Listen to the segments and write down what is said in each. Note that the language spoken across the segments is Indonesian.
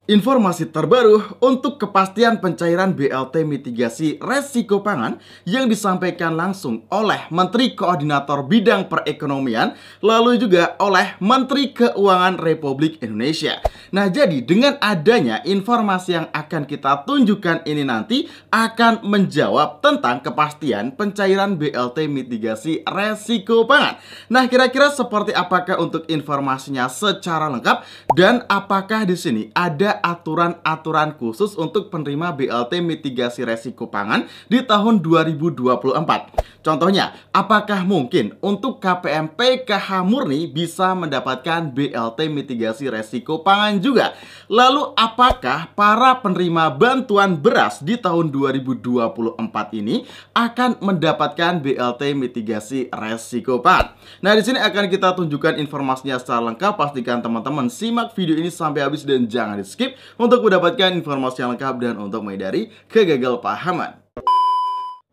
Informasi terbaru untuk kepastian pencairan BLT mitigasi resiko pangan yang disampaikan langsung oleh Menteri Koordinator Bidang Perekonomian lalu juga oleh Menteri Keuangan Republik Indonesia. Nah, jadi dengan adanya informasi yang akan kita tunjukkan ini nanti akan menjawab tentang kepastian pencairan BLT mitigasi resiko pangan. Nah, kira-kira seperti apakah untuk informasinya secara lengkap dan apakah di sini ada aturan-aturan khusus untuk penerima BLT mitigasi resiko pangan di tahun 2024. Contohnya, apakah mungkin untuk KPM PKH murni bisa mendapatkan BLT mitigasi resiko pangan juga? Lalu apakah para penerima bantuan beras di tahun 2024 ini akan mendapatkan BLT mitigasi resiko pangan? Nah, di sini akan kita tunjukkan informasinya secara lengkap. Pastikan teman-teman simak video ini sampai habis dan jangan di-skip untuk mendapatkan informasi yang lengkap dan untuk menghindari kegagalpahaman.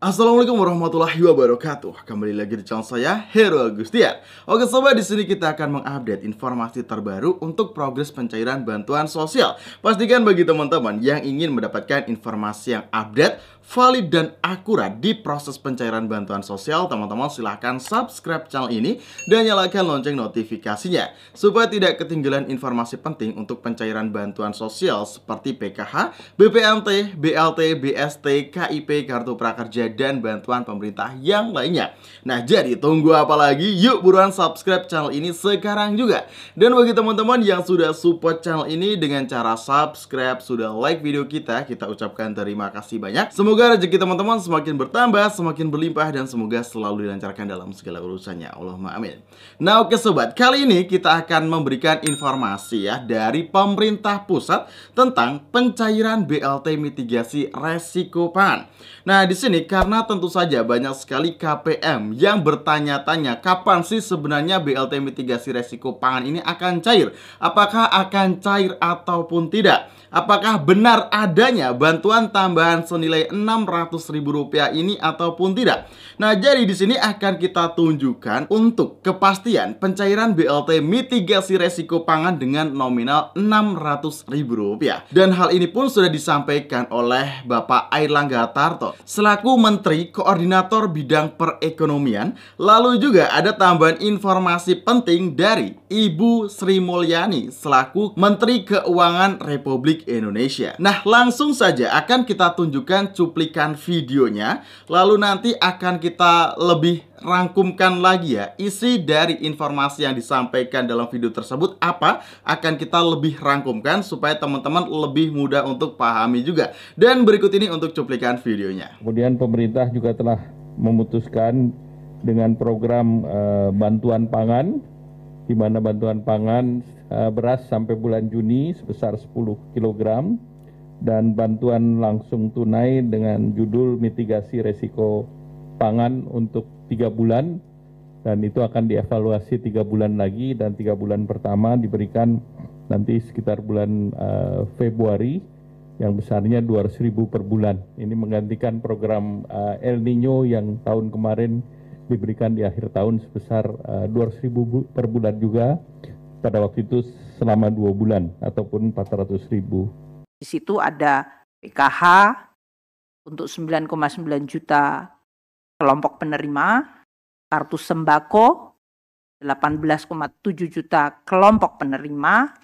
Assalamualaikum warahmatullahi wabarakatuh. Kembali lagi di channel saya, Heru Agustian. Oke sobat, di sini kita akan mengupdate informasi terbaru untuk progres pencairan bantuan sosial. Pastikan bagi teman-teman yang ingin mendapatkan informasi yang update, valid dan akurat di proses pencairan bantuan sosial, teman-teman silahkan subscribe channel ini dan nyalakan lonceng notifikasinya supaya tidak ketinggalan informasi penting untuk pencairan bantuan sosial seperti PKH, BPNT, BLT, BST, KIP, Kartu Prakerja dan bantuan pemerintah yang lainnya. Nah, jadi tunggu apa lagi? Yuk buruan subscribe channel ini sekarang juga. Dan bagi teman-teman yang sudah support channel ini dengan cara subscribe, sudah like video kita ucapkan terima kasih banyak. Semoga rezeki teman-teman semakin bertambah, semakin berlimpah, dan semoga selalu dilancarkan dalam segala urusannya. Allahumma amin. Nah, oke sobat, kali ini kita akan memberikan informasi ya dari pemerintah pusat tentang pencairan BLT mitigasi resiko pangan. Nah, di sini karena tentu saja banyak sekali KPM yang bertanya-tanya kapan sih sebenarnya BLT mitigasi resiko pangan ini akan cair? Apakah akan cair ataupun tidak? Apakah benar adanya bantuan tambahan senilai Rp600.000 ini ataupun tidak? Nah, jadi di sini akan kita tunjukkan untuk kepastian pencairan BLT mitigasi resiko pangan dengan nominal Rp600.000. Dan hal ini pun sudah disampaikan oleh Bapak Airlangga Tarto selaku Menteri Koordinator Bidang Perekonomian. Lalu juga ada tambahan informasi penting dari Ibu Sri Mulyani selaku Menteri Keuangan Republik Indonesia. Nah, langsung saja akan kita tunjukkan cuplikan videonya. Lalu nanti akan kita lebih rangkumkan lagi ya isi dari informasi yang disampaikan dalam video tersebut apa, akan kita lebih rangkumkan supaya teman-teman lebih mudah untuk pahami juga. Dan berikut ini untuk cuplikan videonya. Kemudian pemerintah juga telah memutuskan dengan program bantuan pangan, di mana bantuan pangan beras sampai bulan Juni sebesar 10 kg dan bantuan langsung tunai dengan judul mitigasi resiko pangan untuk 3 bulan, dan itu akan dievaluasi 3 bulan lagi, dan 3 bulan pertama diberikan nanti sekitar bulan Februari yang besarnya 200.000 per bulan. Ini menggantikan program El Nino yang tahun kemarin diberikan di akhir tahun sebesar 200.000 per bulan juga, pada waktu itu selama 2 bulan ataupun 400.000. Di situ ada PKH untuk 9,9 juta kelompok penerima, kartu sembako 18,7 juta kelompok penerima,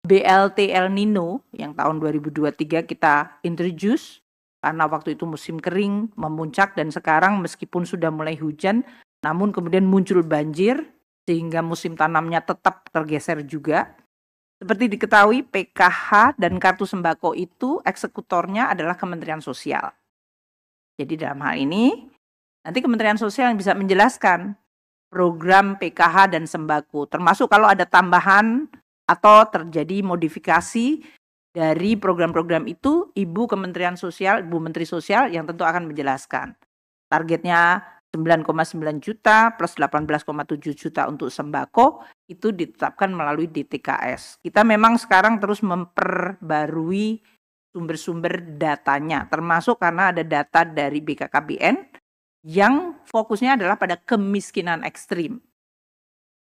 BLT El Nino yang tahun 2023 kita introduce karena waktu itu musim kering memuncak, dan sekarang meskipun sudah mulai hujan namun kemudian muncul banjir sehingga musim tanamnya tetap tergeser juga. Seperti diketahui, PKH dan kartu sembako itu eksekutornya adalah Kementerian Sosial. Jadi dalam hal ini nanti Kementerian Sosial yang bisa menjelaskan program PKH dan sembako, termasuk kalau ada tambahan atau terjadi modifikasi dari program-program itu, Ibu Kementerian Sosial, Ibu Menteri Sosial yang tentu akan menjelaskan. Targetnya 9,9 juta plus 18,7 juta untuk sembako itu ditetapkan melalui DTKS. Kita memang sekarang terus memperbarui sumber-sumber datanya, termasuk karena ada data dari BKKBN yang fokusnya adalah pada kemiskinan ekstrim.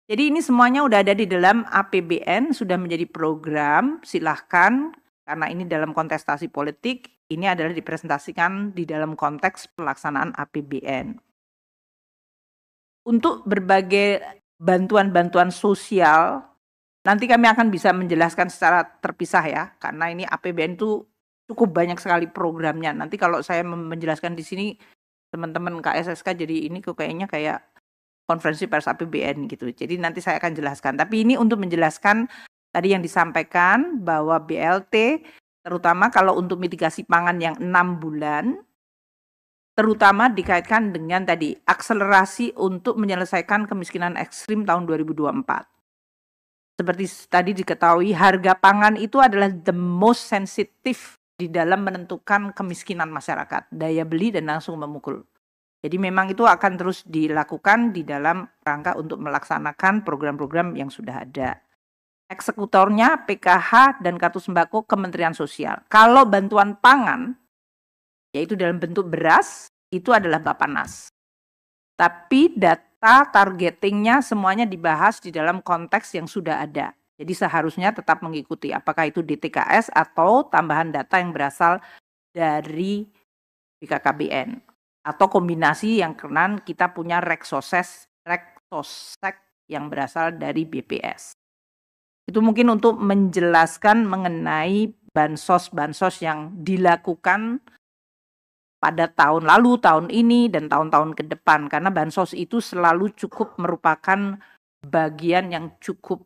Jadi ini semuanya udah ada di dalam APBN, sudah menjadi program, silahkan karena ini dalam kontestasi politik, ini adalah dipresentasikan di dalam konteks pelaksanaan APBN. Untuk berbagai bantuan-bantuan sosial, nanti kami akan bisa menjelaskan secara terpisah ya, karena ini APBN itu cukup banyak sekali programnya. Nanti kalau saya menjelaskan di sini, teman-teman KSSK jadi ini kayaknya kayak konferensi pers APBN gitu. Jadi nanti saya akan jelaskan. Tapi ini untuk menjelaskan tadi yang disampaikan bahwa BLT, terutama kalau untuk mitigasi pangan yang 6 bulan, terutama dikaitkan dengan tadi akselerasi untuk menyelesaikan kemiskinan ekstrim tahun 2024. Seperti tadi diketahui, harga pangan itu adalah the most sensitive di dalam menentukan kemiskinan masyarakat, daya beli dan langsung memukul. Jadi memang itu akan terus dilakukan di dalam rangka untuk melaksanakan program-program yang sudah ada. Eksekutornya PKH dan kartu sembako Kementerian Sosial. Kalau bantuan pangan, yaitu dalam bentuk beras, itu adalah Bappenas. Tapi data targetingnya semuanya dibahas di dalam konteks yang sudah ada. Jadi seharusnya tetap mengikuti apakah itu DTKS atau tambahan data yang berasal dari BKKBN. Atau kombinasi yang kenan kita punya Reksosek yang berasal dari BPS. Itu mungkin untuk menjelaskan mengenai bansos-bansos yang dilakukan pada tahun lalu, tahun ini, dan tahun-tahun ke depan. Karena bansos itu selalu cukup merupakan bagian yang cukup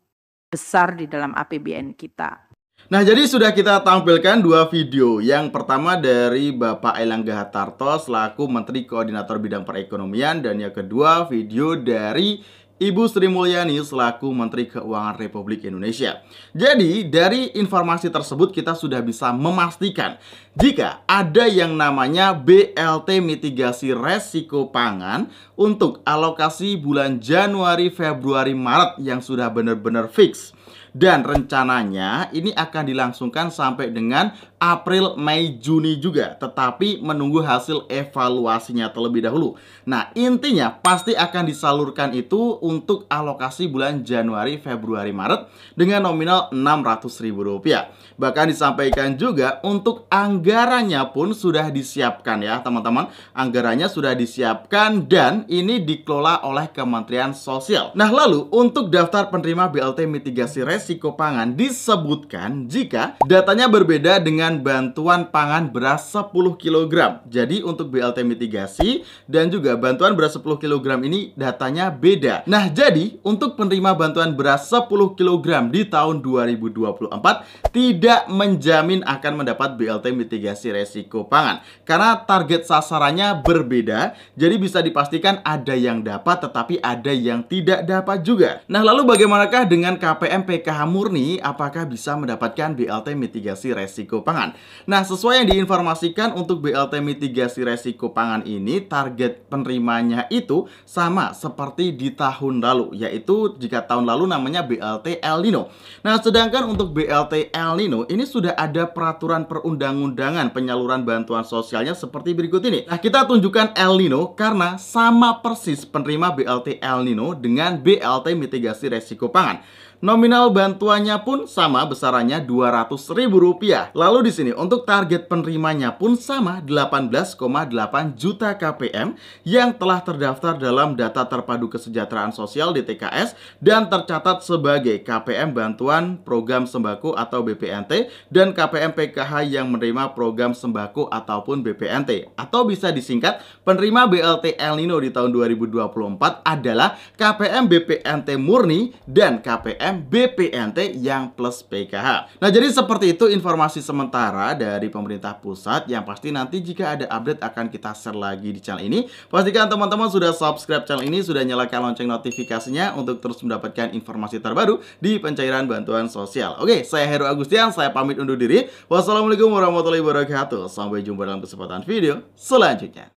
besar di dalam APBN kita. Nah, jadi sudah kita tampilkan dua video. Yang pertama dari Bapak Airlangga Hartarto selaku Menteri Koordinator Bidang Perekonomian, dan yang kedua video dari Ibu Sri Mulyani selaku Menteri Keuangan Republik Indonesia. Jadi dari informasi tersebut kita sudah bisa memastikan jika ada yang namanya BLT mitigasi resiko pangan untuk alokasi bulan Januari, Februari, Maret yang sudah benar-benar fix. Dan rencananya ini akan dilangsungkan sampai dengan April, Mei, Juni juga. Tetapi menunggu hasil evaluasinya terlebih dahulu. Nah, intinya pasti akan disalurkan itu untuk alokasi bulan Januari, Februari, Maret dengan nominal Rp600.000. Bahkan disampaikan juga untuk anggarannya pun sudah disiapkan ya teman-teman. Anggarannya sudah disiapkan dan ini dikelola oleh Kementerian Sosial. Nah, lalu untuk daftar penerima BLT mitigasi resiko pangan disebutkan jika datanya berbeda dengan bantuan pangan beras 10 kg. Jadi untuk BLT mitigasi dan juga bantuan beras 10 kg ini datanya beda. Nah, jadi untuk penerima bantuan beras 10 kg di tahun 2024 tidak menjamin akan mendapat BLT mitigasi resiko pangan karena target sasarannya berbeda. Jadi bisa dipastikan ada yang dapat tetapi ada yang tidak dapat juga. Nah, lalu bagaimanakah dengan KPM PKH murni, apakah bisa mendapatkan BLT mitigasi resiko pangan? Nah, sesuai yang diinformasikan untuk BLT mitigasi resiko pangan ini, target penerimanya itu sama seperti di tahun lalu, yaitu jika tahun lalu namanya BLT El Nino. Nah, sedangkan untuk BLT El Nino ini sudah ada peraturan perundang-undangan penyaluran bantuan sosialnya seperti berikut ini. Nah, kita tunjukkan El Nino karena sama persis penerima BLT El Nino dengan BLT mitigasi resiko pangan. Nominal bantuannya pun sama besarannya Rp200.000. Lalu di sini untuk target penerimanya pun sama 18,8 juta KPM yang telah terdaftar dalam data terpadu kesejahteraan sosial DTKS dan tercatat sebagai KPM bantuan program sembako atau BPNT dan KPM PKH yang menerima program sembako ataupun BPNT. Atau bisa disingkat, penerima BLT El Nino di tahun 2024 adalah KPM BPNT murni dan KPM BPNT yang plus PKH. Nah, jadi seperti itu informasi sementara dari pemerintah pusat yang pasti nanti jika ada update akan kita share lagi di channel ini. Pastikan teman-teman sudah subscribe channel ini, sudah nyalakan lonceng notifikasinya untuk terus mendapatkan informasi terbaru di pencairan bantuan sosial. Oke, saya Heru Agustian, saya pamit undur diri. Wassalamualaikum warahmatullahi wabarakatuh. Sampai jumpa dalam kesempatan video selanjutnya.